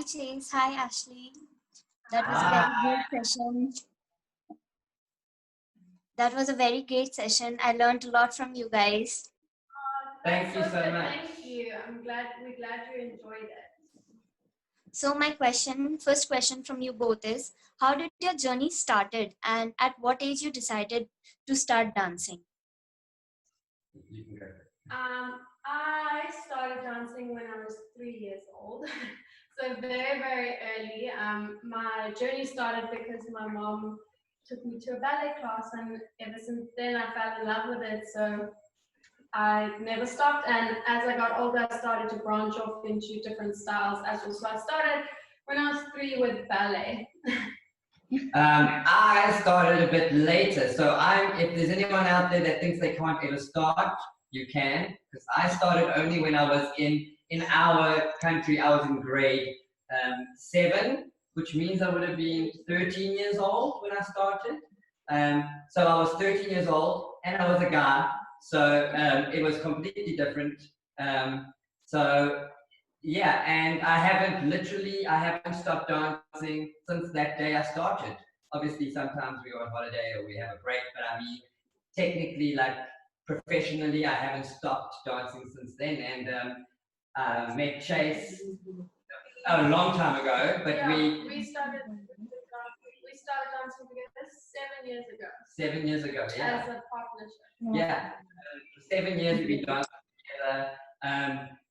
Chace. Hi, Ashley. That was a Hi. very great session. That was a very great session. I learned a lot from you guys. Thank you so much. Thank you. We're glad you enjoyed it. So my first question from you both is, how did your journey started and at what age you decided to start dancing? You can go. I started dancing when I was 3 years old. So very, very early. My journey started because my mom took me to a ballet class, and ever since then I fell in love with it. So I never stopped, and as I got older, I started to branch off into different styles as well. So I started when I was 3 with ballet. I started a bit later, so if there's anyone out there that thinks they can't ever start, you can, because I started only when I was in our country, I was in grade 7, which means I would have been 13 years old when I started. So I was 13 years old, and I was a guy, so it was completely different. So yeah, and I haven't stopped dancing since that day I started. Obviously, sometimes we go on holiday or we have a break, but I mean, technically, like professionally, I haven't stopped dancing since then. And met Chace a long time ago, but yeah, we started dancing together 7 years ago. 7 years ago, yeah. As a partnership. Yeah, for 7 years we've been dancing together.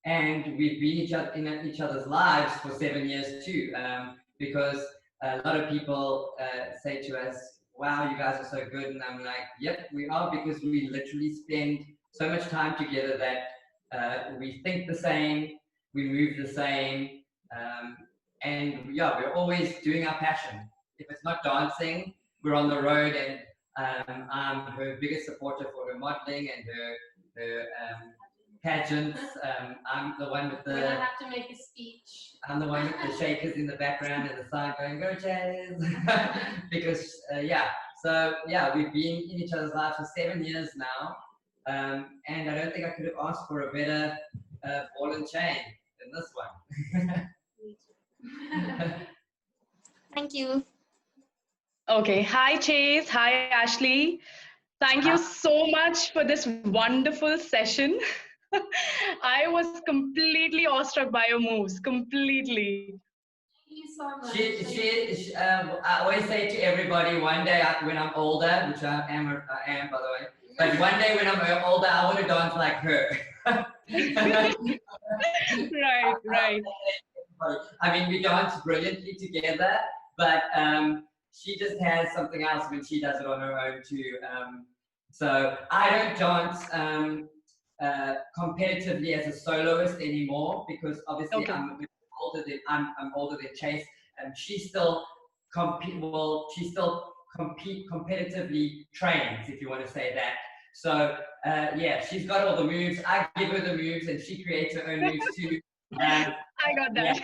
And we've been in each other's lives for 7 years too, because a lot of people say to us, wow, you guys are so good, and I'm like, yep, we are, because we literally spend so much time together that we think the same, we move the same, and yeah, we're always doing our passion. If it's not dancing, we're on the road, and I'm her biggest supporter for her modeling and her pageants. I'm the one with When I have to make a speech. I'm the one with the shakers in the background and the side going, go Chaz! Because, so yeah, we've been in each other's lives for 7 years now. And I don't think I could have asked for a better ball and chain than this one. Thank you. Okay. Hi, Chace. Hi, Ashley. Thank you so much for this wonderful session. I was completely awestruck by your moves. Completely. Thank you so much. I always say to everybody, one day when I'm older, which I am by the way, but one day when I'm older, I want to dance like her. Right. I mean, we dance brilliantly together, but she just has something else when she does it on her own too. So I don't dance competitively as a soloist anymore, because obviously I'm a bit older than I'm older than Chace, and she still competitively trains, if you want to say that. So yeah, she's got all the moves. I give her the moves, and she creates her own moves too. I got that.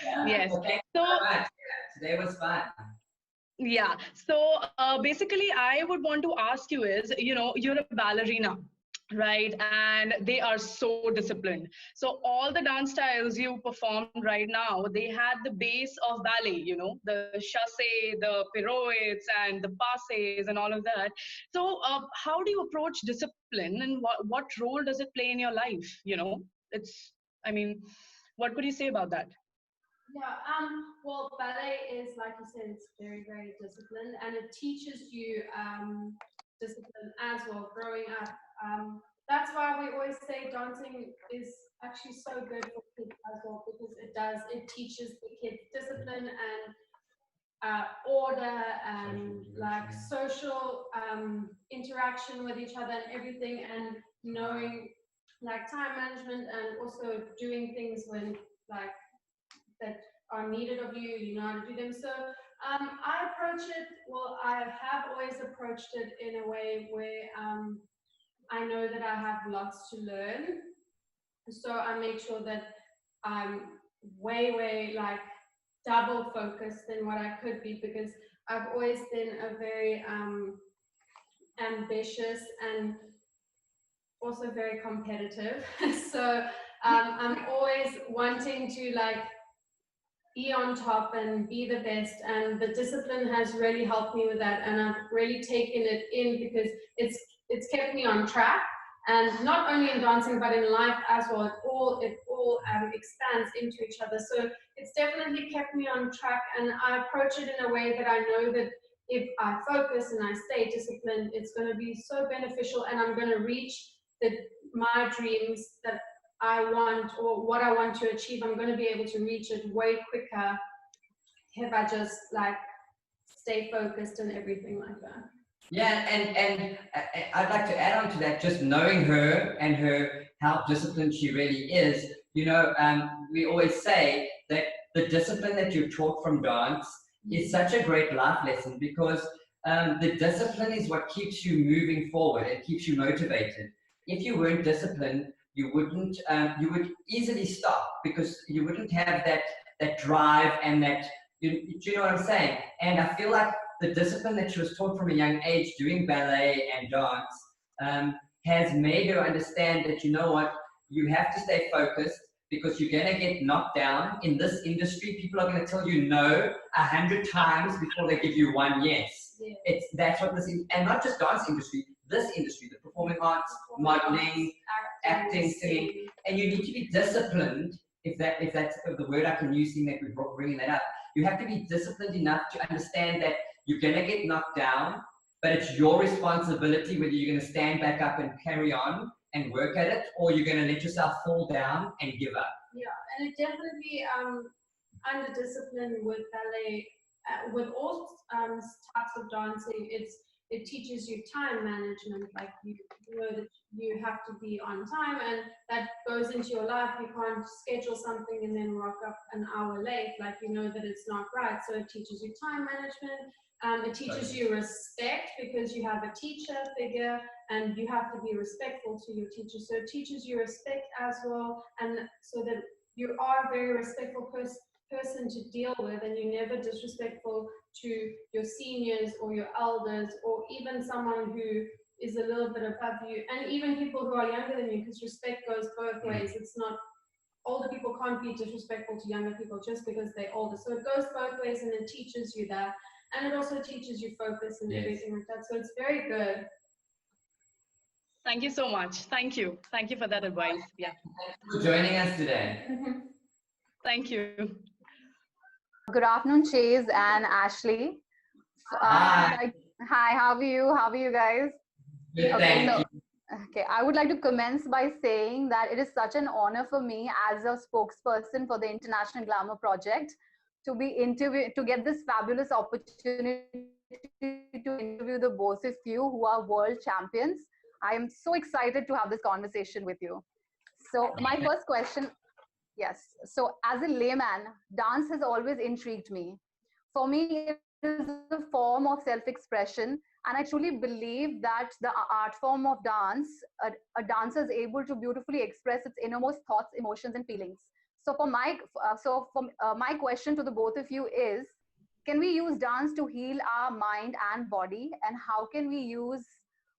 Yeah. Yes. Well, thank you so much. Yeah, today was fun. Yeah. So basically, I would want to ask you is, you're a ballerina, right? And they are so disciplined. So all the dance styles you performed right now, they had the base of ballet, the chasse, the pirouettes, and the passes, and all of that. So how do you approach discipline, and what role does it play in your life? What could you say about that? Yeah, well, ballet is, like you said, it's very, very disciplined, and it teaches you discipline as well growing up. That's why we always say dancing is actually so good for kids as well, because it teaches the kids discipline and order and like social interaction with each other and everything, and knowing like time management, and also doing things when like that are needed of you, you know how to do them. So I approach it, well, I have always approached it in a way where I know that I have lots to learn. So I make sure that I'm way like double focused than what I could be, because I've always been a very ambitious and also very competitive. So I'm always wanting to like be on top and be the best. And the discipline has really helped me with that. And I've really taken it in because it's kept me on track. And not only in dancing, but in life as well. It all expands into each other. So it's definitely kept me on track. And I approach it in a way that I know that if I focus and I stay disciplined, it's going to be so beneficial, and I'm going to reach my dreams that I want, or what I want to achieve. I'm going to be able to reach it way quicker if I just like stay focused and everything like that. Yeah, and I'd like to add on to that, just knowing her and how disciplined she really is. You know, we always say that the discipline that you're taught from dance is such a great life lesson, because the discipline is what keeps you moving forward and keeps you motivated. If you weren't disciplined, you wouldn't. You would easily stop, because you wouldn't have that drive and that. Do you know what I'm saying? And I feel like the discipline that she was taught from a young age doing ballet and dance has made her understand that, you know what, you have to stay focused, because you're going to get knocked down. In this industry, people are going to tell you no 100 times before they give you one yes. Yeah. That's what this is, and not just dance industry, this industry, the performing arts, modeling, acting, singing, and you need to be disciplined. If that's the word I can use, seeing that we're bringing that up, you have to be disciplined enough to understand that you're going to get knocked down, but it's your responsibility whether you're going to stand back up and carry on and work at it, or you're going to let yourself fall down and give up. Yeah, and it definitely, under discipline with ballet, with all types of dancing, it teaches you time management. Like you know that you have to be on time, and that goes into your life. You can't schedule something and then rock up an hour late. Like you know that it's not right. So it teaches you time management. It teaches you respect, because you have a teacher figure and you have to be respectful to your teacher. So it teaches you respect as well, and so that you are a very respectful person to deal with, and you're never disrespectful to your seniors or your elders, or even someone who is a little bit above you, and even people who are younger than you, because respect goes both ways. It's not, older people can't be disrespectful to younger people just because they're older. So it goes both ways, and it teaches you that. And it also teaches you focus and everything like that. So it's very good. Thank you so much. Thank you. Thank you for that advice. Yeah. Thanks for joining us today. Thank you. Good afternoon, Chace and Ashley. Hi. Hi, how are you? How are you guys? Good, thank you. Okay, I would like to commence by saying that it is such an honor for me as a spokesperson for the International Glamour project to get this fabulous opportunity to interview the both of you who are world champions. I am so excited to have this conversation with you. So my first question, yes. So as a layman, dance has always intrigued me. For me, it is a form of self-expression, and I truly believe that the art form of dance, a dancer is able to beautifully express its innermost thoughts, emotions, and feelings. So my question to the both of you is, can we use dance to heal our mind and body, and how can we use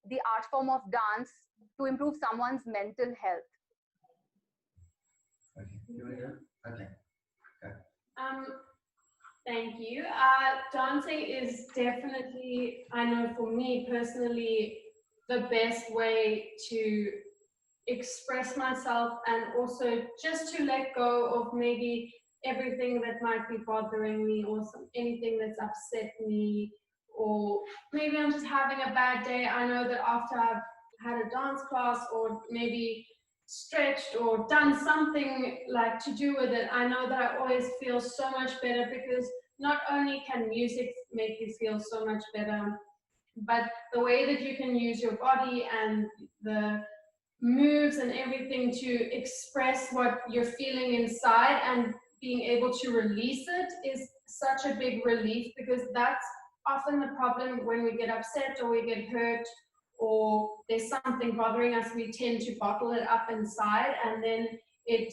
the art form of dance to improve someone's mental health? Okay. You want to go? Okay. Thank you. Dancing is definitely, I know for me personally, the best way to express myself, and also just to let go of maybe everything that might be bothering me, or anything that's upset me, or maybe I'm just having a bad day. I know that after I've had a dance class, or maybe stretched or done something like to do with it, I know that I always feel so much better, because not only can music make you feel so much better, but the way that you can use your body and the moves and everything to express what you're feeling inside, and being able to release it is such a big relief, because that's often the problem when we get upset or we get hurt or there's something bothering us. We tend to bottle it up inside, and then it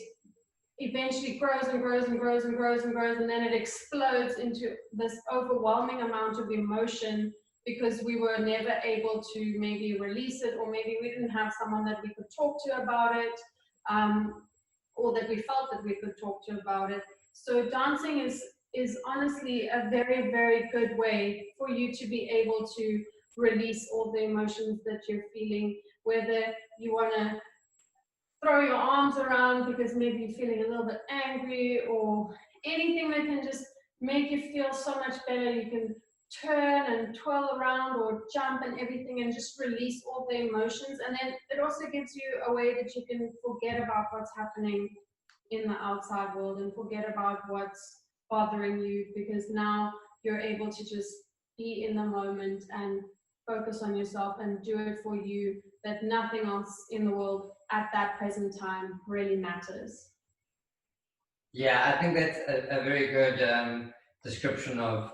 eventually grows and grows and grows and grows and grows, and then it explodes into this overwhelming amount of emotion, because we were never able to maybe release it, or maybe we didn't have someone that we could talk to about it, or that we felt that we could talk to about it. So dancing is honestly a very, very good way for you to be able to release all the emotions that you're feeling, whether you want to throw your arms around because maybe you're feeling a little bit angry, or anything that can just make you feel so much better. You can turn and twirl around or jump and everything and just release all the emotions. And then it also gives you a way that you can forget about what's happening in the outside world and forget about what's bothering you, because now you're able to just be in the moment and focus on yourself and do it for you, that nothing else in the world at that present time really matters. Yeah, I think that's a very good description of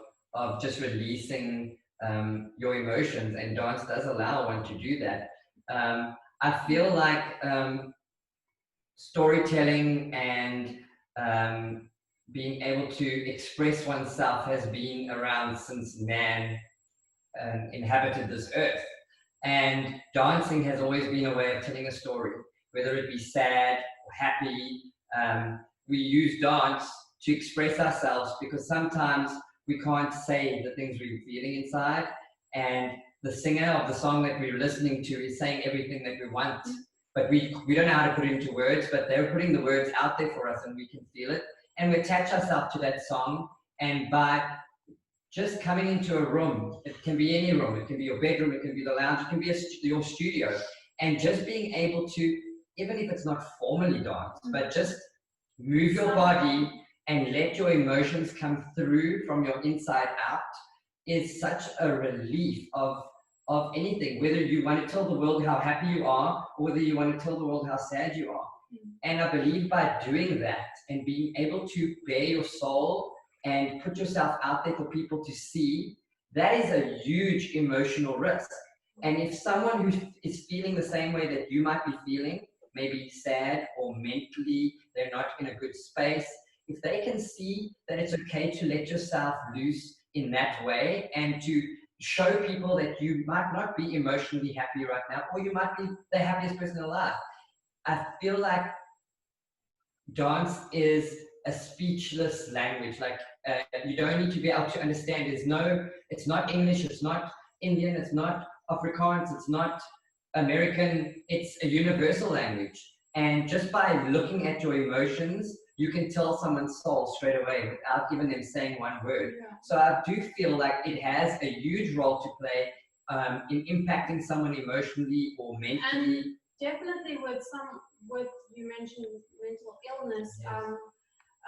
just releasing your emotions, and dance does allow one to do that. I feel like storytelling and being able to express oneself has been around since man inhabited this earth. And dancing has always been a way of telling a story, whether it be sad or happy. We use dance to express ourselves because sometimes we can't say the things we're feeling inside. And the singer of the song that we're listening to is saying everything that we want, but we don't know how to put it into words, but they're putting the words out there for us and we can feel it. And we attach ourselves to that song. And by just coming into a room, it can be any room, it can be your bedroom, it can be the lounge, it can be your studio, and just being able to, even if it's not formally dance, but just move your body and let your emotions come through from your inside out is such a relief of anything, whether you want to tell the world how happy you are or whether you want to tell the world how sad you are. And I believe by doing that and being able to bare your soul and put yourself out there for people to see, that is a huge emotional risk. And if someone who is feeling the same way that you might be feeling, maybe sad or mentally they're not in a good space, if they can see that it's okay to let yourself loose in that way and to show people that you might not be emotionally happy right now, or you might be the happiest person alive. I feel like dance is a speechless language. Like you don't need to be able to understand. It's not English, it's not Indian, it's not Afrikaans, it's not American. It's a universal language. And just by looking at your emotions, you can tell someone's soul straight away without even them saying one word. Yeah. So I do feel like it has a huge role to play in impacting someone emotionally or mentally. And definitely with you mentioned mental illness, Yes.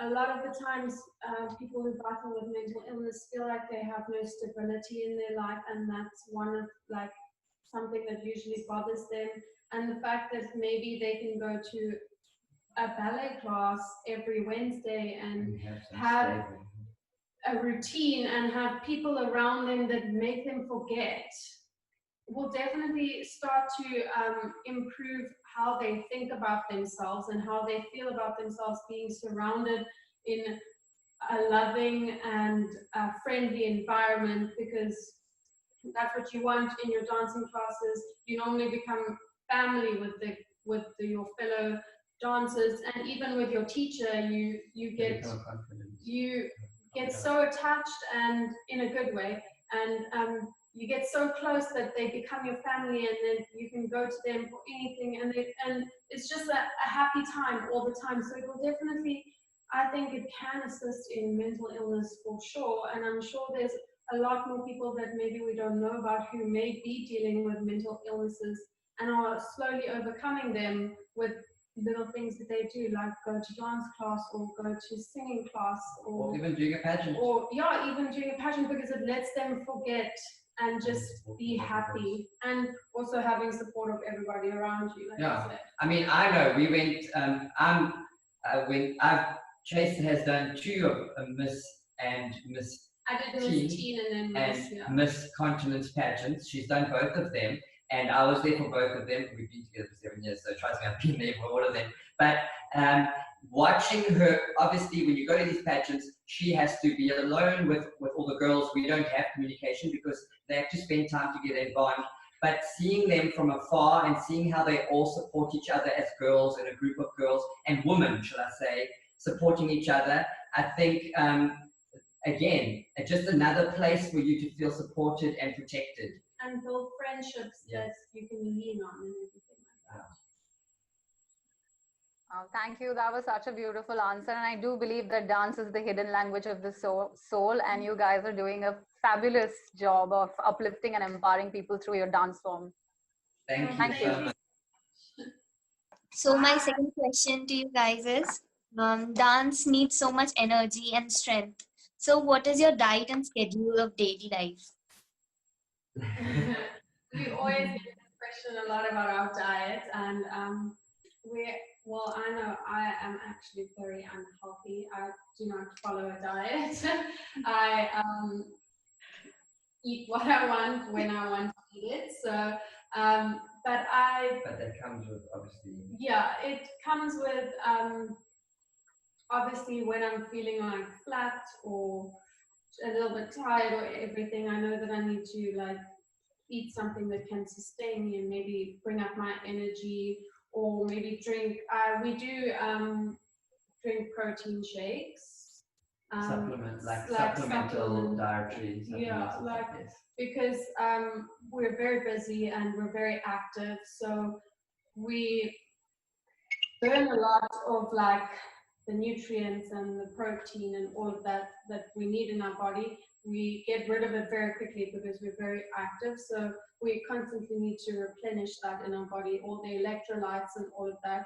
a lot of the times people who battle with mental illness feel like they have no stability in their life, and that's one of like something that usually bothers them. And the fact that maybe they can go to a ballet class every Wednesday and have a routine and have people around them that make them forget will definitely start to improve how they think about themselves and how they feel about themselves, being surrounded in a loving and friendly environment, because that's what you want in your dancing classes. You normally become family with your fellow dancers, and even with your teacher, you get so attached, and in a good way, and you get so close that they become your family, and then you can go to them for anything, and it's just a happy time all the time. So it will definitely, I think it can assist in mental illness for sure, and I'm sure there's a lot more people that maybe we don't know about who may be dealing with mental illnesses and are slowly overcoming them with little things that they do, like go to dance class or go to singing class, or even doing a pageant. Or yeah, even doing a pageant, because it lets them forget and just be happy, and also having support of everybody around you. Like Yeah, I said. I mean, I know we went. Chace has done 2 of Miss and Miss. I did the MissTeen and then Miss, yeah. Miss Continent's pageants. She's done both of them, and I was there for both of them. We've been together for 7 years, so trust me, I've been there for all of them. But watching her, obviously, when you go to these pageants, she has to be alone with all the girls. We don't have communication because they have to spend time together and bond. But seeing them from afar and seeing how they all support each other as girls and a group of girls and women, shall I say, supporting each other. I think, again, it's just another place for you to feel supported and protected. And build friendships Yeah. that you can lean on and everything like that. Oh, thank you. That was such a beautiful answer. And I do believe that dance is the hidden language of the soul. And you guys are doing a fabulous job of uplifting and empowering people through your dance form. Thank you Thank so you. much. So my second question to you guys is, dance needs so much energy and strength. So what is your diet and schedule of daily life? We always get this question a lot about our diet, and well, I know I am actually very unhealthy. I do not follow a diet. I eat what I want when I want to eat it. So, but that comes with, obviously. yeah, it comes with obviously when I'm feeling like flat or a little bit tired or everything, I know that I need to like eat something that can sustain me and maybe bring up my energy, or maybe drink. We do drink protein shakes. Supplement, like supplement. supplemental dietary. Yeah, supplemental like stuff, yes. because we're very busy and we're very active, so we burn a lot of like the nutrients and the protein and all of that that we need in our body. We get rid of it very quickly because we're very active, so we constantly need to replenish that in our body, all the electrolytes and all of that.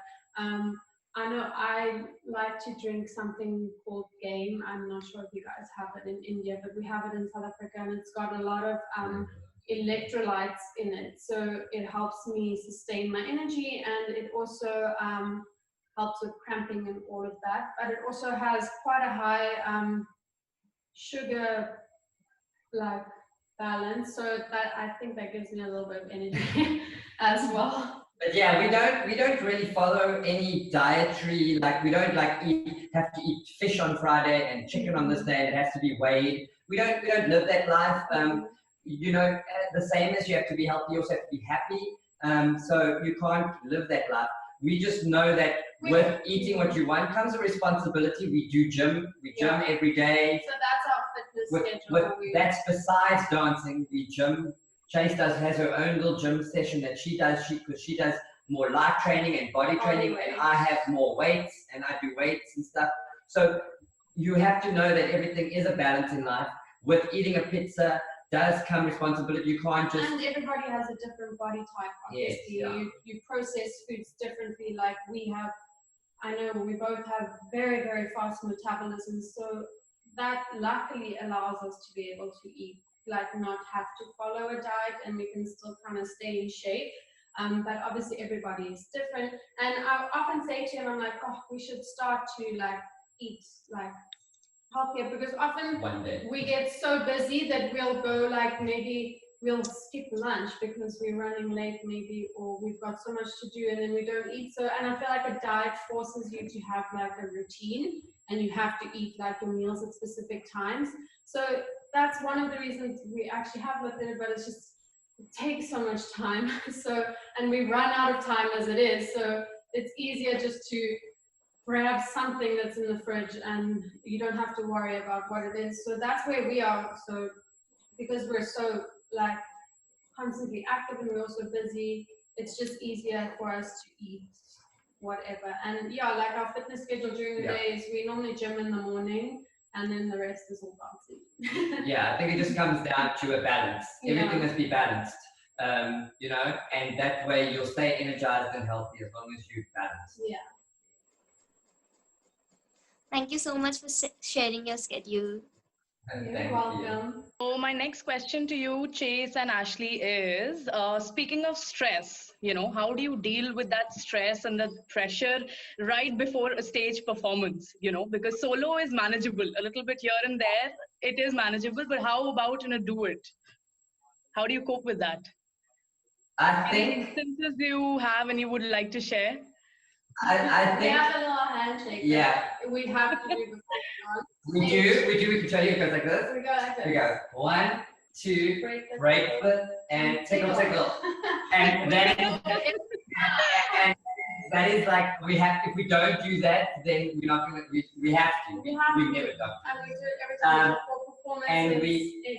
I know I like to drink something called Game. I'm not sure if you guys have it in India, but we have it in South Africa, and it's got a lot of electrolytes in it, so it helps me sustain my energy, and it also helps with cramping and all of that. But it also has quite a high sugar like balance, so that I think that gives me a little bit of energy as well. But yeah, we don't really follow any dietary, like we don't like have to eat fish on Friday and chicken on this day, and it has to be weighed. We don't live that life. You know, the same as you have to be healthy, you also have to be happy. So you can't live that life. We just know that with eating what you want comes a responsibility. We do gym, gym every day. So that's our fitness schedule. That's besides dancing, we gym. Chace has her own little gym session that she does, because she does more light training and body training, and I have more weights and I do weights and stuff. So you have to know that everything is a balance in life. With eating a pizza does come responsibility. You can't just... And everybody has a different body type, obviously. Yes, yeah. You process foods differently, like we have. I know we both have very, very fast metabolism, so that luckily allows us to be able to eat, like not have to follow a diet, and we can still kind of stay in shape. But obviously everybody is different. And I often say to him, I'm like, oh, we should start to like eat like healthier, because often we get so busy that we'll go like, maybe we'll skip lunch because we're running late maybe, or we've got so much to do and then we don't eat. So, and I feel like a diet forces you to have like a routine, and you have to eat like your meals at specific times. So that's one of the reasons we actually have looked at it, but it's just, it takes so much time. So, and we run out of time as it is. So it's easier just to grab something that's in the fridge and you don't have to worry about what it is. So that's where we are. So because we're so like constantly active and we're also busy, it's just easier for us to eat whatever. And yeah, like our fitness schedule during the day is we normally gym in the morning, and then the rest is all dancing. Yeah, I think it just comes down to a balance. Everything must be balanced, you know, and that way you'll stay energized and healthy as long as you balance. Yeah. Thank you so much for sharing your schedule. You're welcome. So my next question to you, Chace and Ashley, is speaking of stress, you know, how do you deal with that stress and the pressure right before a stage performance, you know, because solo is manageable, a little bit here and there, it is manageable, but how about in a duet? How do you cope with that? I think... Any instances you have and you would like to share? I think... We have a little handshake. Yeah. We have to do before we do. We can show you. It goes like this. We go like this. We go 1, 2, break foot, and tickle, tickle. And then... and that is like, we have, if we don't do that, then we're not gonna, we have to. We have We've to, never done. and we do it every time for performances.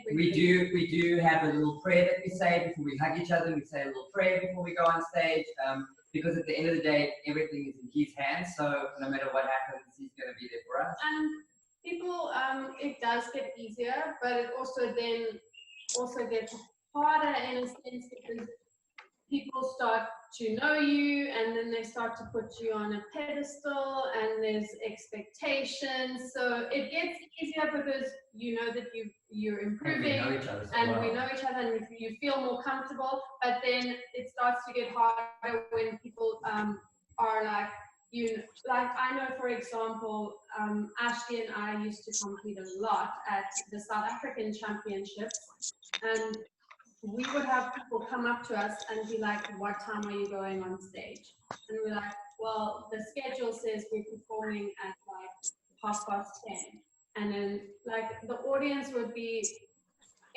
And we do have a little prayer that we say before we hug each other. We say a little prayer before we go on stage, because at the end of the day, everything is in his hands. So no matter what happens, he's going to be there for us. And people, it does get easier, but it also then gets harder in a sense because people start to know you, and then they start to put you on a pedestal, and there's expectations. So it gets easier because you know that you're improving, and we know each other, we know each other, and you feel more comfortable. But then it starts to get harder when people are like, I know, for example, Ashley and I used to compete a lot at the South African Championships, and we would have people come up to us and be like, what time are you going on stage? And we're like, well, the schedule says we're performing at like 10:30. And then like the audience would be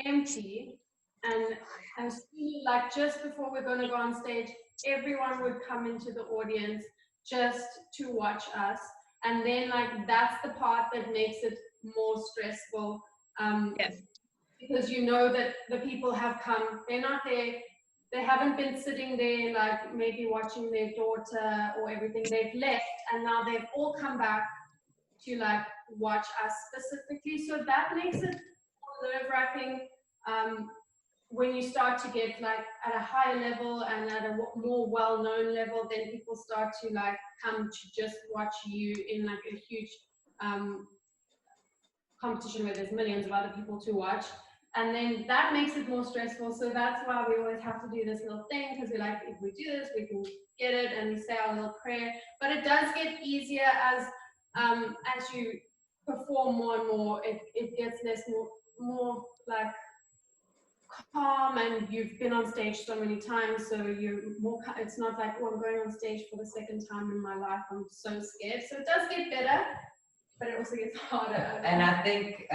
empty, and as soon, like just before we're going to go on stage, everyone would come into the audience just to watch us. And then like that's the part that makes it more stressful. Yes. Because you know that the people have come, they're not there, they haven't been sitting there like maybe watching their daughter or everything, they've left, and now they've all come back to like watch us specifically. So that makes it more nerve-wracking when you start to get like at a higher level and at a more well-known level, then people start to like come to just watch you in like a huge competition where there's millions of other people to watch. And then that makes it more stressful. So that's why we always have to do this little thing, because we're like, if we do this, we can get it, and we say our little prayer. But it does get easier as you perform more and more. It gets more like calm, and you've been on stage so many times, so you're more. It's not like, oh, I'm going on stage for the second time in my life, I'm so scared. So it does get better, but it also gets harder. And I think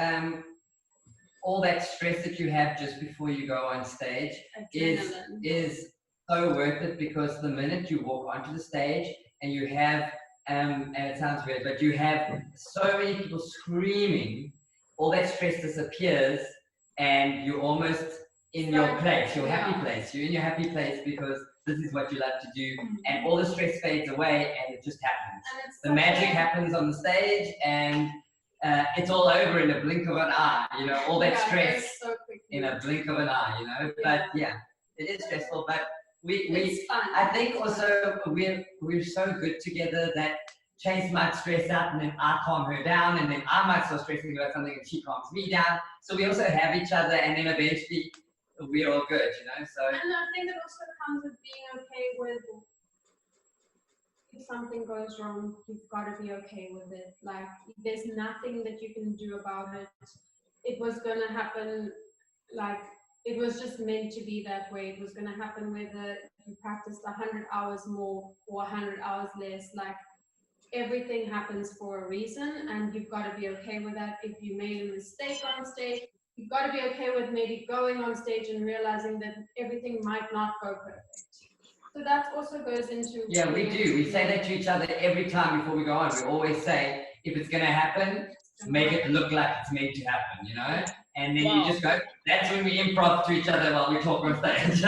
all that stress that you have just before you go on stage is so worth it, because the minute you walk onto the stage and you have, and it sounds weird, but you have so many people screaming, all that stress disappears, and you're almost in your place, your happy place. You're in your happy place because this is what you love to do, and all the stress fades away, and it just happens. The magic happens on the stage, and it's all over in a blink of an eye, you know, all that stress in a blink of an eye, you know. But yeah, it is stressful, but I think also we're so good together that Chace might stress out, and then I calm her down, and then I might start stressing about something and she calms me down. So we also have each other, and then eventually we're all good, you know. So, and I think it also comes with being okay with, if something goes wrong, you've got to be okay with it. Like, there's nothing that you can do about it. It was going to happen, like, it was just meant to be that way. It was going to happen whether you practiced 100 hours more or 100 hours less. Like, everything happens for a reason, and you've got to be okay with that. If you made a mistake on stage, you've got to be okay with maybe going on stage and realizing that everything might not go perfect. So that also goes into... Yeah, we do. We say that to each other every time before we go on. We always say, if it's going to happen, make it look like it's meant to happen, you know? And then you just go, that's when we improv to each other while we talk on stage.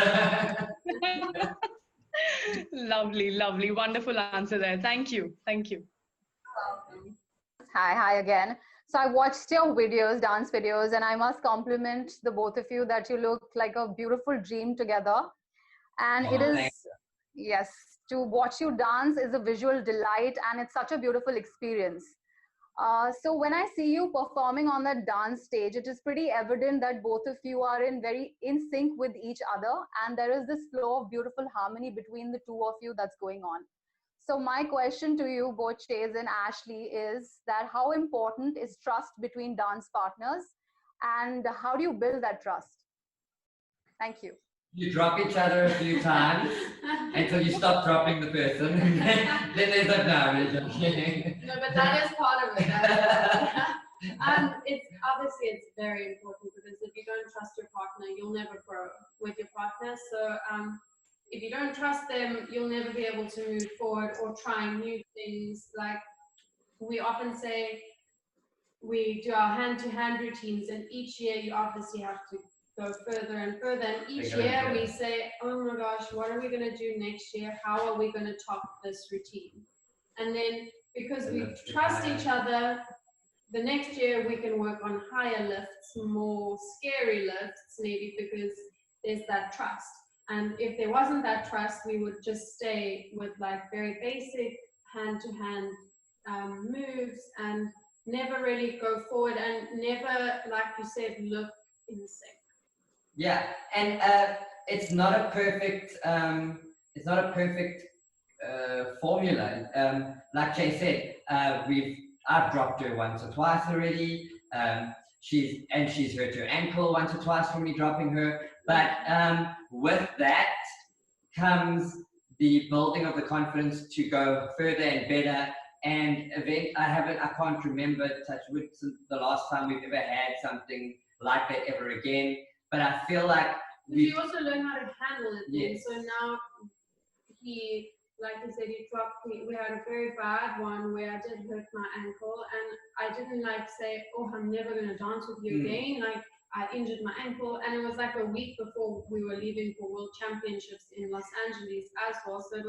Lovely, lovely. Wonderful answer there. Thank you. Thank you. Hi again. So I watched your videos, dance videos, and I must compliment the both of you that you look like a beautiful dream together. And it is, yes, to watch you dance is a visual delight, and it's such a beautiful experience. So when I see you performing on that dance stage, it is pretty evident that both of you are very in sync with each other, and there is this flow of beautiful harmony between the two of you that's going on. So my question to you, both Chace and Ashley, is that how important is trust between dance partners, and how do you build that trust? Thank you. You drop each other a few times until you stop dropping the person. Then there's a No, but that is part of it. It's obviously it's very important, because if you don't trust your partner, you'll never grow with your partner. So if you don't trust them, you'll never be able to move forward or try new things. Like we often say, we do our hand-to-hand routines, and each year you obviously have to go further and further. And each year we say, oh my gosh, what are we going to do next year? How are we going to top this routine? And then because we trust each other, the next year we can work on higher lifts, more scary lifts, maybe because there's that trust. And if there wasn't that trust, we would just stay with like very basic hand-to-hand moves and never really go forward and never, like you said, look in sync. Yeah, and it's not a perfect formula. Like Jay said, I've dropped her once or twice already. She's hurt her ankle once or twice from me dropping her. But with that comes the building of the confidence to go further and better. And I can't remember, touch wood, since the last time we've ever had something like that ever again. But I feel like we also learn how to handle it. Yes. So now he, like you said, he dropped me. We had a very bad one where I did hurt my ankle, and I didn't like say, oh, I'm never going to dance with you again. Like I injured my ankle, and it was like a week before we were leaving for World Championships in Los Angeles as well. So it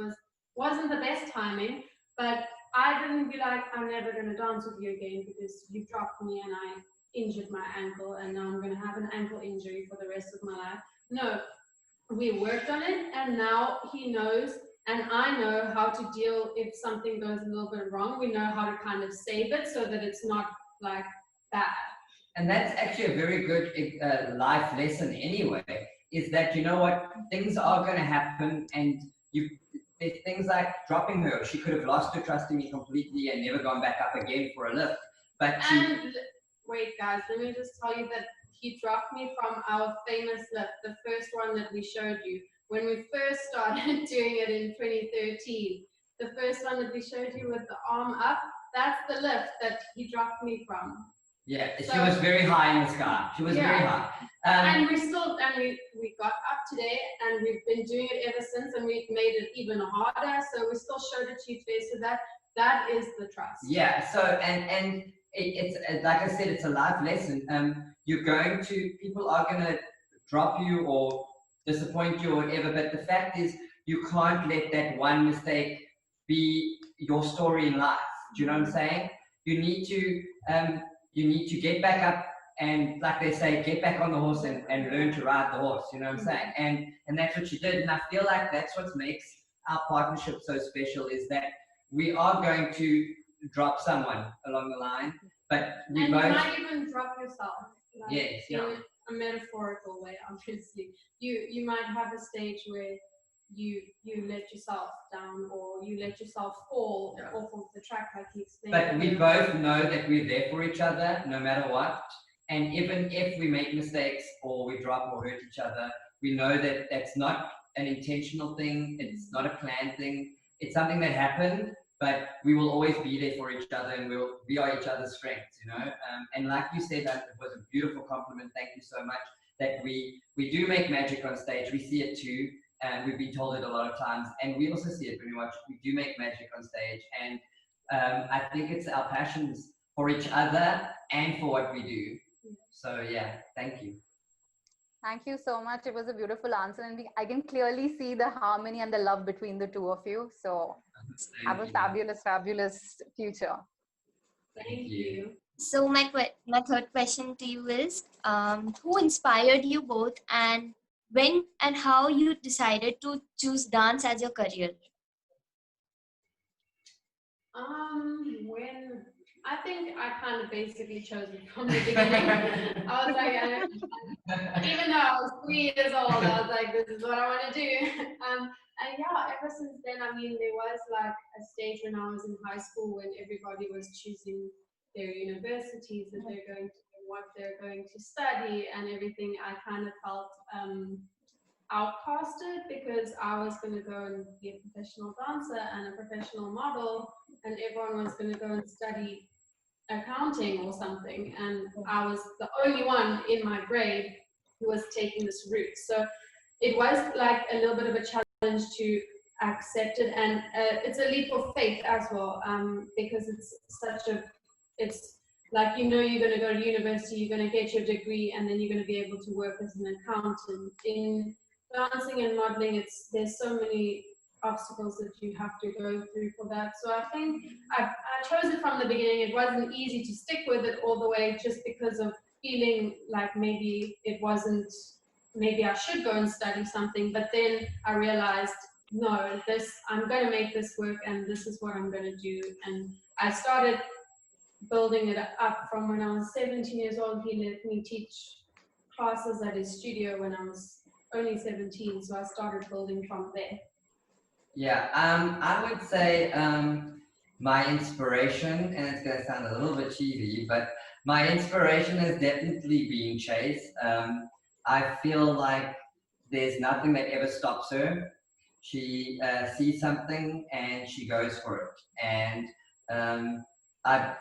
wasn't the best timing, but I didn't be like, I'm never going to dance with you again because you dropped me and I injured my ankle, and now I'm going to have an ankle injury for the rest of my life. No, we worked on it, and now he knows, and I know how to deal if something goes a little bit wrong. We know how to kind of save it so that it's not like bad. And that's actually a very good life lesson anyway, is that, you know what, things are going to happen, and there's things like dropping her. She could have lost her trust in me completely and never gone back up again for a lift. But wait, guys, let me just tell you that he dropped me from our famous lift, the first one that we showed you. When we first started doing it in 2013, the first one that we showed you with the arm up, that's the lift that he dropped me from. Yeah, so, she was very high in the sky. She was very high. And we got up today, and we've been doing it ever since, and we've made it even harder. So we still showed it to you today. So that is the trust. Yeah. So and it's like I said, it's a life lesson. People are gonna drop you or disappoint you or whatever. But the fact is, you can't let that one mistake be your story in life. Do you know what I'm saying? You need to get back up and, like they say, get back on the horse and learn to ride the horse. You know what I'm saying? And that's what you did. And I feel like that's what makes our partnership so special, is that we are going to drop someone along the line, but you might even drop yourself. Like, yes, in a metaphorical way, obviously. You might have a stage where you let yourself down, or you let yourself fall off of the track, like he explained. But we both know that we're there for each other no matter what. And even if we make mistakes or we drop or hurt each other, we know that that's not an intentional thing. It's not a planned thing. It's something that happened, but we will always be there for each other, and we are each other's strengths, you know. And like you said, that it was a beautiful compliment. Thank you so much. That we do make magic on stage. We see it too. And we've been told it a lot of times, and we also see it when we watch. We do make magic on stage, and I think it's our passions for each other and for what we do. So yeah, thank you. Thank you so much. It was a beautiful answer, and I can clearly see the harmony and the love between the two of you. So have a fabulous future. Thank you. So my third question to you is, who inspired you both, and when and how you decided to choose dance as your career? When I think I kind of basically chose it from the beginning. I was like, even though I was 3 years old, I was like, this is what I want to do. And yeah, ever since then, I mean, there was like a stage when I was in high school when everybody was choosing their universities that they're going to, what they're going to study and everything. I kind of felt outcasted because I was going to go and be a professional dancer and a professional model, and everyone was going to go and study accounting or something, and I was the only one in my grade who was taking this route. So it was like a little bit of a challenge. to accept it, and it's a leap of faith as well, because it's like, you know, you're going to go to university, you're going to get your degree, and then you're going to be able to work as an accountant. In dancing and modeling, there's so many obstacles that you have to go through for that. So I think I chose it from the beginning. It wasn't easy to stick with it all the way, just because of feeling like maybe I should go and study something. But then I realized, no, I'm going to make this work, and this is what I'm going to do. And I started building it up from when I was 17 years old. He let me teach classes at his studio when I was only 17, so I started building from there. Yeah, I would say my inspiration, and it's going to sound a little bit cheesy, but my inspiration has definitely been Chace. I feel like there's nothing that ever stops her. She sees something and she goes for it. And I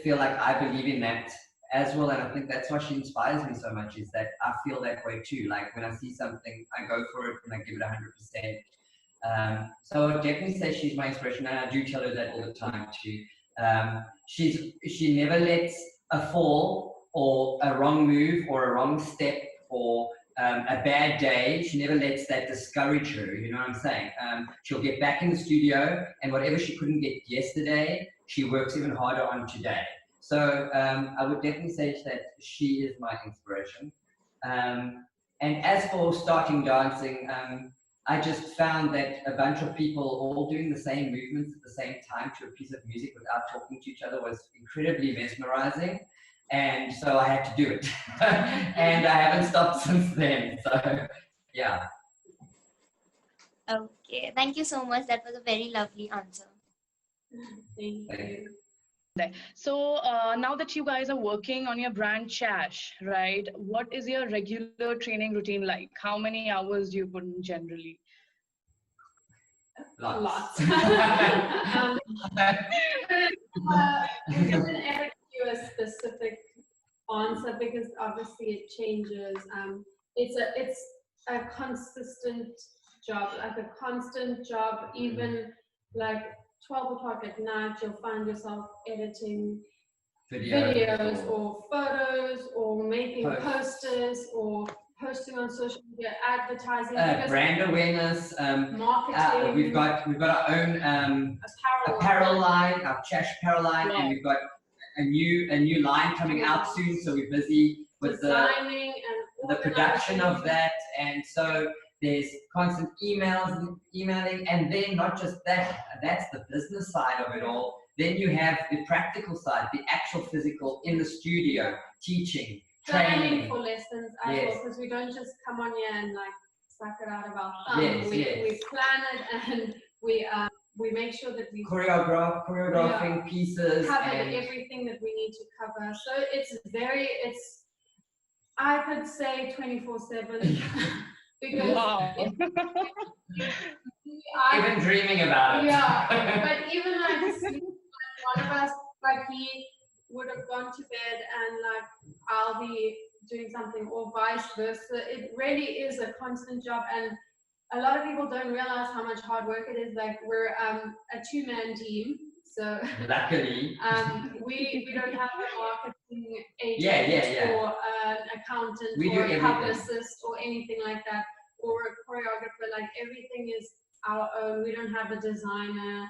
feel like I believe in that as well. And I think that's why she inspires me so much, is that I feel that way too. Like when I see something, I go for it and I give it 100%. So I would definitely say she's my inspiration, and I do tell her that all the time too. She never lets a fall or a wrong move or a wrong step or a bad day. She never lets that discourage her. You know what I'm saying? She'll get back in the studio, and whatever she couldn't get yesterday, she works even harder on today. So I would definitely say that she is my inspiration. And as for starting dancing, I just found that a bunch of people all doing the same movements at the same time to a piece of music without talking to each other was incredibly mesmerizing. And so I had to do it. And I haven't stopped since then. So, yeah. Okay, thank you so much. That was a very lovely answer. Thank you. So now that you guys are working on your brand Chash, right? What is your regular training routine like? How many hours do you put in generally? Lots. We didn't ever give you a specific answer because obviously it changes. It's a consistent job, like a constant job. Even like 12 o'clock at night, you'll find yourself editing videos or photos or making posters or posting on social media, advertising, brand awareness, marketing. We've got our own apparel line, our Chash apparel line, and we've got a new line coming out soon. So we're busy with designing the production of that, and so there's constant emailing, and then not just that, that's the business side of it all. Then you have the practical side, the actual physical in the studio, teaching, training for lessons as well, because we don't just come on here and like suck it out of our thumb. We plan it, and we make sure that we choreographing pieces, covered everything that we need to cover. So it's I could say 24/7 because even dreaming about it. Yeah, but even like sleep, one of us, like he would have gone to bed and like I'll be doing something, or vice versa. It really is a constant job, and a lot of people don't realize how much hard work it is. Like we're a 2-man team, so luckily we don't have a marketing agent or an accountant or a publicist or anything like that, or a choreographer. Like everything is our own. We don't have a designer.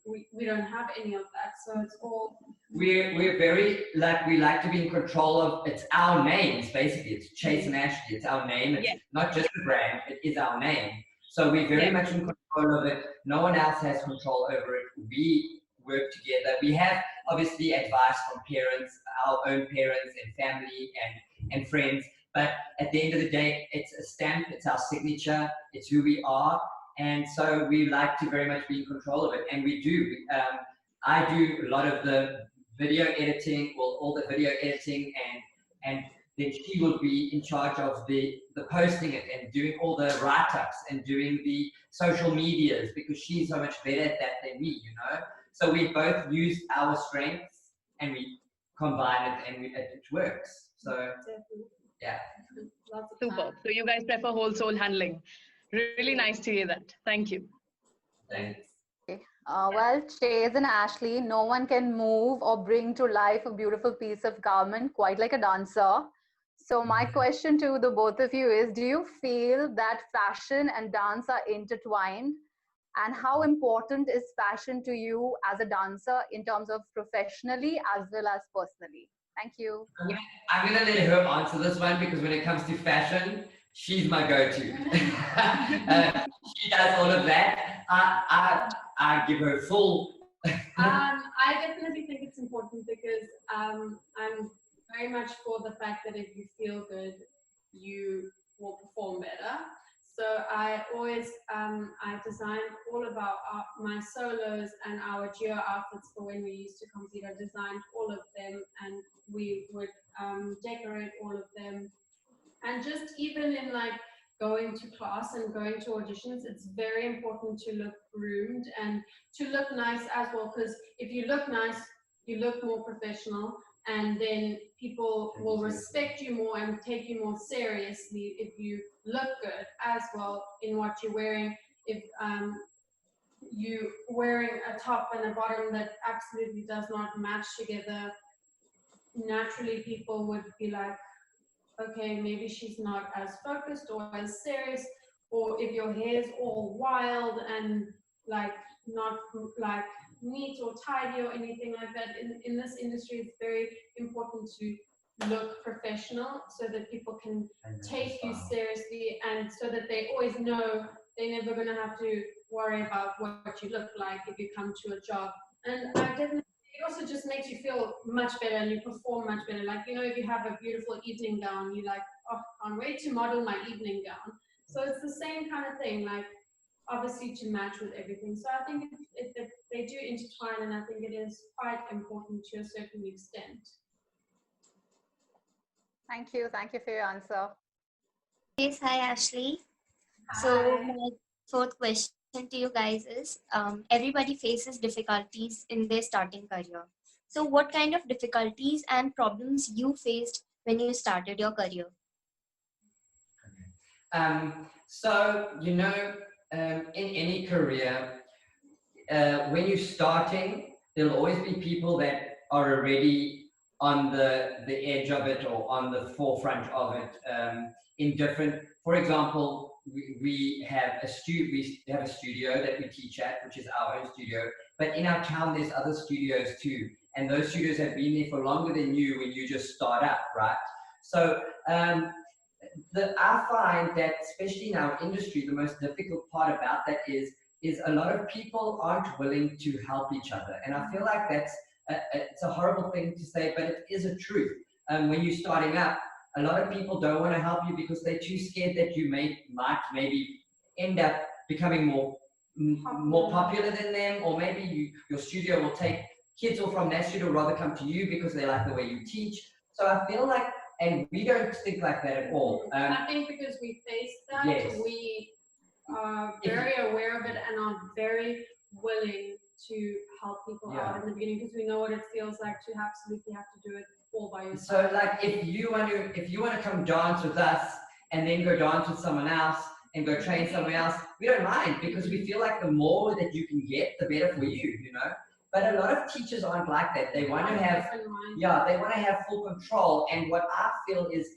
We don't have any of that. So it's all. We're very we like to be in control of. It's our names basically. It's Chace and Ashley. It's our name. It's not just the brand. It is our name. So we're very much in control of it. No one else has control over it. We work together. We have obviously advice from parents, our own parents and family and friends. But at the end of the day, it's a stamp. It's our signature. It's who we are. And so we like to very much be in control of it, and we do. I do a lot of the video editing, all the video editing, and then she will be in charge of the posting it and doing all the write-ups and doing the social medias, because she's so much better at that than me, you know. So we both use our strengths and we combine it, and it works. So yeah. Super. So you guys prefer whole soul handling. Really nice to hear that. Thank you. Thanks. Well, Chace and Ashley, no one can move or bring to life a beautiful piece of garment quite like a dancer. So my question to the both of you is, do you feel that fashion and dance are intertwined? And how important is fashion to you as a dancer in terms of professionally as well as personally? Thank you. I'm gonna let her answer this one because when it comes to fashion, she's my go-to. She does all of that. I give her full. I definitely think it's important because I'm very much for the fact that if you feel good, you will perform better. So I always I design all of my solos and our geo outfits for when we used to compete. I designed all of them, and we would decorate all of them. And just even in like going to class and going to auditions, it's very important to look groomed and to look nice as well, because if you look nice, you look more professional, and then people will respect you more and take you more seriously if you look good as well in what you're wearing. If you wearing a top and a bottom that absolutely does not match together, naturally people would be like, okay, maybe she's not as focused or as serious, or if your hair is all wild and like not like neat or tidy or anything like that. In this industry, it's very important to look professional so that people can take you seriously, and so that they always know they're never going to have to worry about what you look like if you come to a job. And I definitely, it also just makes you feel much better and you perform much better. Like, you know, if you have a beautiful evening gown, you're like, oh, can't wait to model my evening gown. So it's the same kind of thing, like obviously to match with everything. So I think they do intertwine, and I think it is quite important to a certain extent. Thank you. Thank you for your answer. Yes, hi Ashley. Hi. So my fourth question to you guys is, everybody faces difficulties in their starting career. So what kind of difficulties and problems you faced when you started your career? So, you know, in any career, when you're starting, there'll always be people that are already on the edge of it or on the forefront of it. In different, for example, we have a studio that we teach at, which is our own studio. But in our town, there's other studios too, and those studios have been there for longer than you when you just start up, right? So I find that, especially in our industry, the most difficult part about that is a lot of people aren't willing to help each other, and I feel like that's it's a horrible thing to say, but it is a truth. When you're starting up, a lot of people don't want to help you because they're too scared that you might maybe end up becoming more popular than them, or maybe your studio will take kids or from that studio rather come to you because they like the way you teach. So I feel like, and we don't think like that at all. I think because we face that, yes. we are very aware of it and are very willing to help people out in the beginning, because we know what it feels like to absolutely have to do it all by yourself. So like if you want to come dance with us and then go dance with someone else and go train somewhere else, we don't mind, because we feel like the more that you can get, the better for you, you know. But a lot of teachers aren't like that. They want to have, they want to have full control. And what I feel is,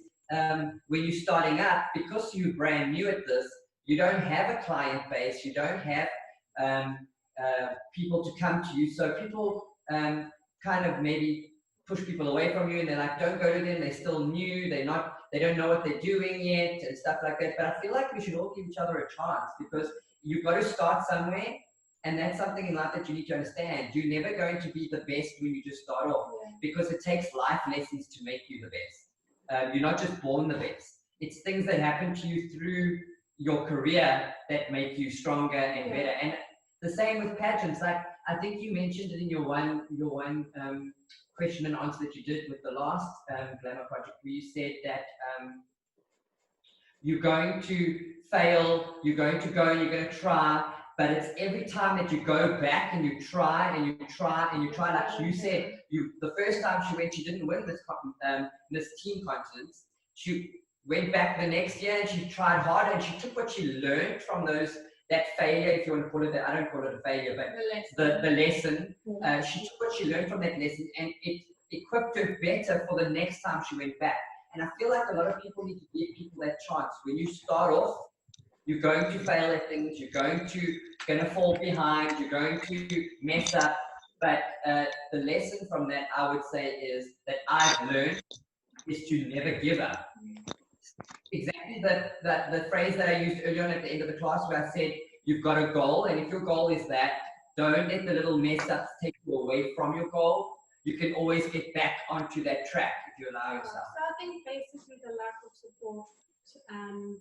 when you're starting up, because you're brand new at this, you don't have a client base, you don't have people to come to you. So people kind of maybe push people away from you, and they're like, don't go to them, they're still new, they don't know what they're doing yet and stuff like that. But I feel like we should all give each other a chance, because you've got to start somewhere, and that's something in life that you need to understand. You're never going to be the best when you just start off, because it takes life lessons to make you the best. You're not just born the best. It's things that happen to you through your career that make you stronger and better. And the same with pageants. Like, I think you mentioned it in your one question and answer that you did with the last Glamour project, where you said that you're going to fail, you're going to go, you're going to try, but it's every time that you go back and you try and you try and you try. Like you said, the first time she went, she didn't win this MissTeen contest. went back the next year and she tried harder and she took what she learned from that failure, if you want to call it that. I don't call it a failure, but the lesson. She took what she learned from that lesson and it equipped her better for the next time she went back. And I feel like a lot of people need to give people that chance. When you start off, you're going to fail at things, you're going to fall behind, you're going to mess up. But the lesson from that, I would say, is that I've learned is to never give up. Exactly the phrase that I used earlier on at the end of the class where I said, you've got a goal, and if your goal is that, don't let the little mess ups take you away from your goal. You can always get back onto that track if you allow yourself. So I think basically the lack of support and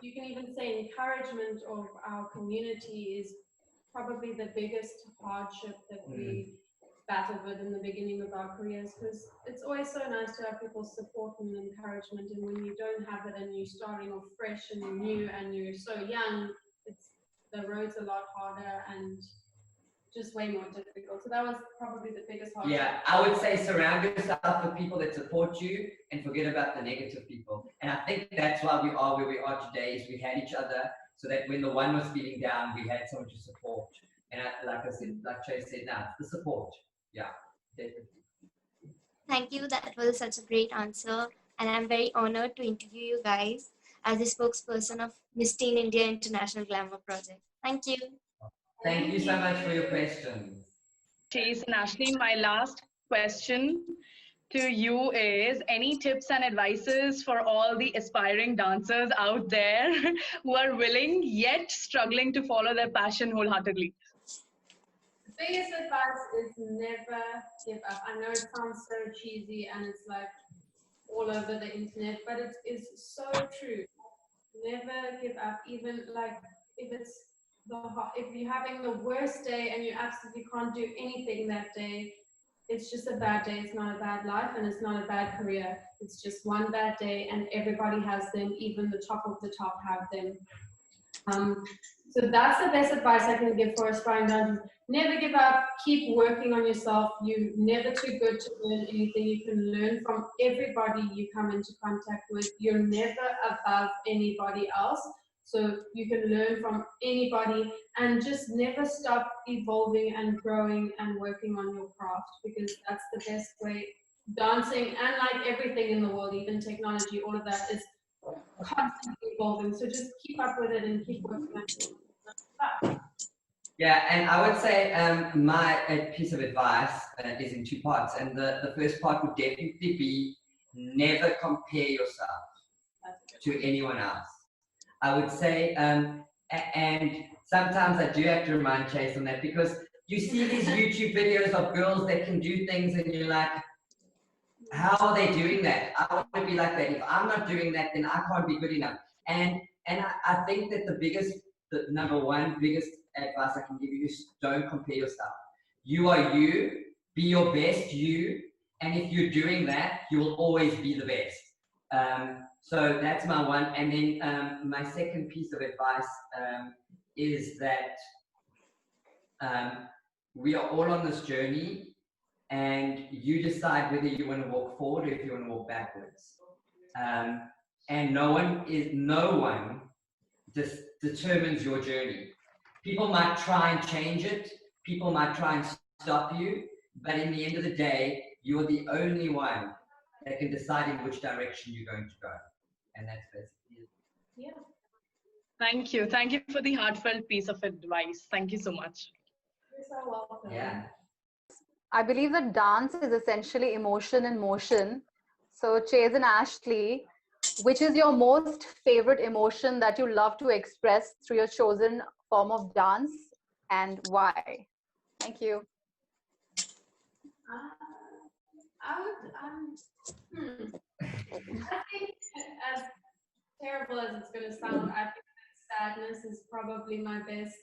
you can even say encouragement of our community is probably the biggest hardship that we battle with in the beginning of our careers, because it's always so nice to have people's support and encouragement, and when you don't have it and you're starting off fresh and you're new and you're so young, the road's a lot harder and just way more difficult. So that was probably the biggest hardship. Yeah, I would say surround yourself with people that support you and forget about the negative people. And I think that's why we are where we are today, is we had each other so that when the one was feeling down, we had someone to support. And like I said, like Chace said, now the support. Yeah, definitely. Thank you. That was such a great answer. And I'm very honored to interview you guys as the spokesperson of MissTeen India International Glamour Project. Thank you. Thank you so much for your questions. Chace and Ashley, my last question to you is, any tips and advices for all the aspiring dancers out there who are willing yet struggling to follow their passion wholeheartedly? The biggest advice is never give up. I know it sounds so cheesy and it's like all over the internet, but it is so true. Never give up, even like if you're having the worst day and you absolutely can't do anything that day. It's just a bad day. It's not a bad life and it's not a bad career. It's just one bad day and everybody has them. Even the top of the top have them. So that's the best advice I can give for aspiring dancers. Never give up. Keep working on yourself. You're never too good to learn anything. You can learn from everybody you come into contact with. You're never above anybody else. So you can learn from anybody and just never stop evolving and growing and working on your craft, because that's the best way. Dancing and like everything in the world, even technology, all of that is constantly evolving. So just keep up with it and keep working on it. Yeah, and I would say my piece of advice is in two parts. And the first part would definitely be never compare yourself to anyone else. I would say, and sometimes I do have to remind Chace on that, because you see these YouTube videos of girls that can do things and you're like, how are they doing that? I want to be like that. If I'm not doing that, then I can't be good enough. And I think that the number one biggest advice I can give you is don't compare yourself. You are you, be your best you, and if you're doing that, you will always be the best. So that's my one. And then my second piece of advice is that we are all on this journey, and you decide whether you want to walk forward or if you want to walk backwards. And no one just determines your journey. People might try and change it. People might try and stop you. But in the end of the day, you're the only one that can decide in which direction you're going to go. And that's basically it. Yeah. Thank you. Thank you for the heartfelt piece of advice. Thank you so much. You're so welcome. Yeah. I believe that dance is essentially emotion in motion. So, Chace and Ashley, which is your most favorite emotion that you love to express through your chosen form of dance, and why? Thank you. I think, as terrible as it's going to sound, I think that sadness is probably my best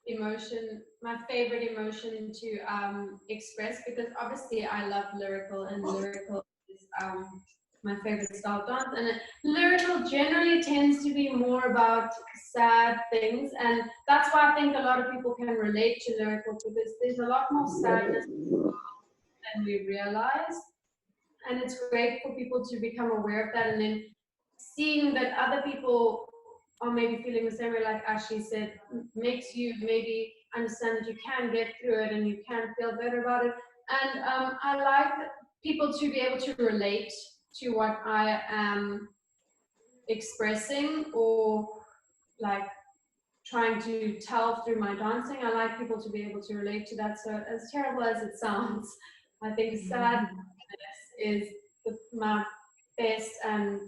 emotion, my favorite emotion to express, because obviously I love lyrical, and lyrical is my favorite style of dance, and lyrical generally tends to be more about sad things, and that's why I think a lot of people can relate to lyrical, because there's a lot more sadness than we realize. and it's great for people to become aware of that, and then seeing that other people are maybe feeling the same way, like Ashley said, makes you maybe understand that you can get through it and you can feel better about it. And I like people to be able to relate to what I am expressing or like trying to tell through my dancing. I like people to be able to relate to that. So as terrible as it sounds, I think sadness is my best and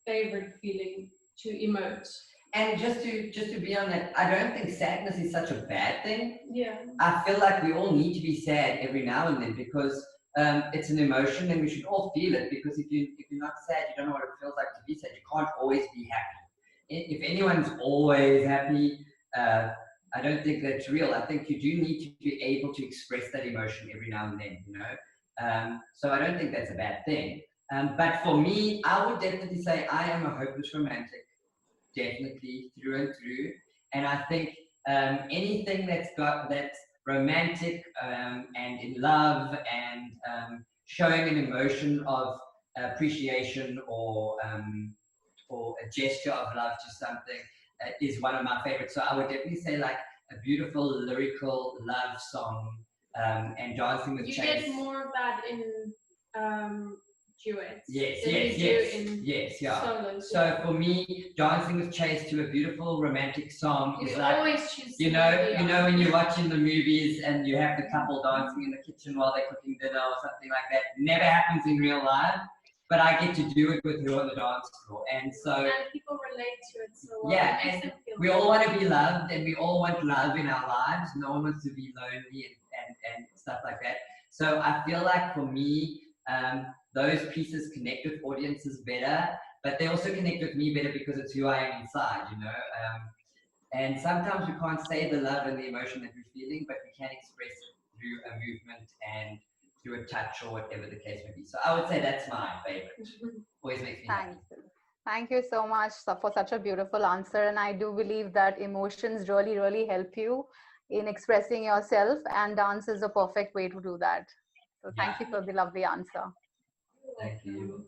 favorite feeling to emote. And just to be on that, I don't think sadness is such a bad thing. Yeah. I feel like we all need to be sad every now and then because it's an emotion and we should all feel it, because if you're not sad, you don't know what it feels like to be sad. You can't always be happy. If anyone's always happy, I don't think that's real. I think you do need to be able to express that emotion every now and then, you know. So I don't think that's a bad thing. But for me, I would definitely say I am a hopeless romantic, definitely through and through. And I think anything that's romantic and in love and showing an emotion of appreciation or a gesture of love to something is one of my favorites. So I would definitely say like a beautiful lyrical love song and dancing with You Chace. get more of that in duets. Yes, than yes, you yes, do in yes, yeah. solos. So for me, dancing with Chace to a beautiful romantic song is like, always choose you know when you're watching the movies and you have the couple dancing in the kitchen while they're cooking dinner or something like that. Never happens in real life, but I get to do it with her on the dance floor, and so and people relate to it so well. yeah, and we all want to be loved, and we all want love in our lives. No one wants to be lonely and stuff like that. So I feel like for me, those pieces connect with audiences better, but they also connect with me better because it's who I am inside, you know. And sometimes we can't say the love and the emotion that we're feeling, but we can express it through a movement and through a touch or whatever the case may be. So I would say that's my favorite. Always makes me happy. Thank you so much for such a beautiful answer. And I do believe that emotions really, really help you in expressing yourself, and dance is a perfect way to do that. So thank you for the lovely answer. Thank you.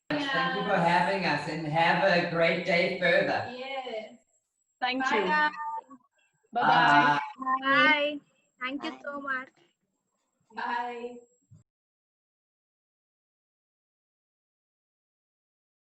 Thank you for having us, and have a great day further. Yes. Thank Bye, you. guys. Bye-bye. Bye. Thank you so much. Bye.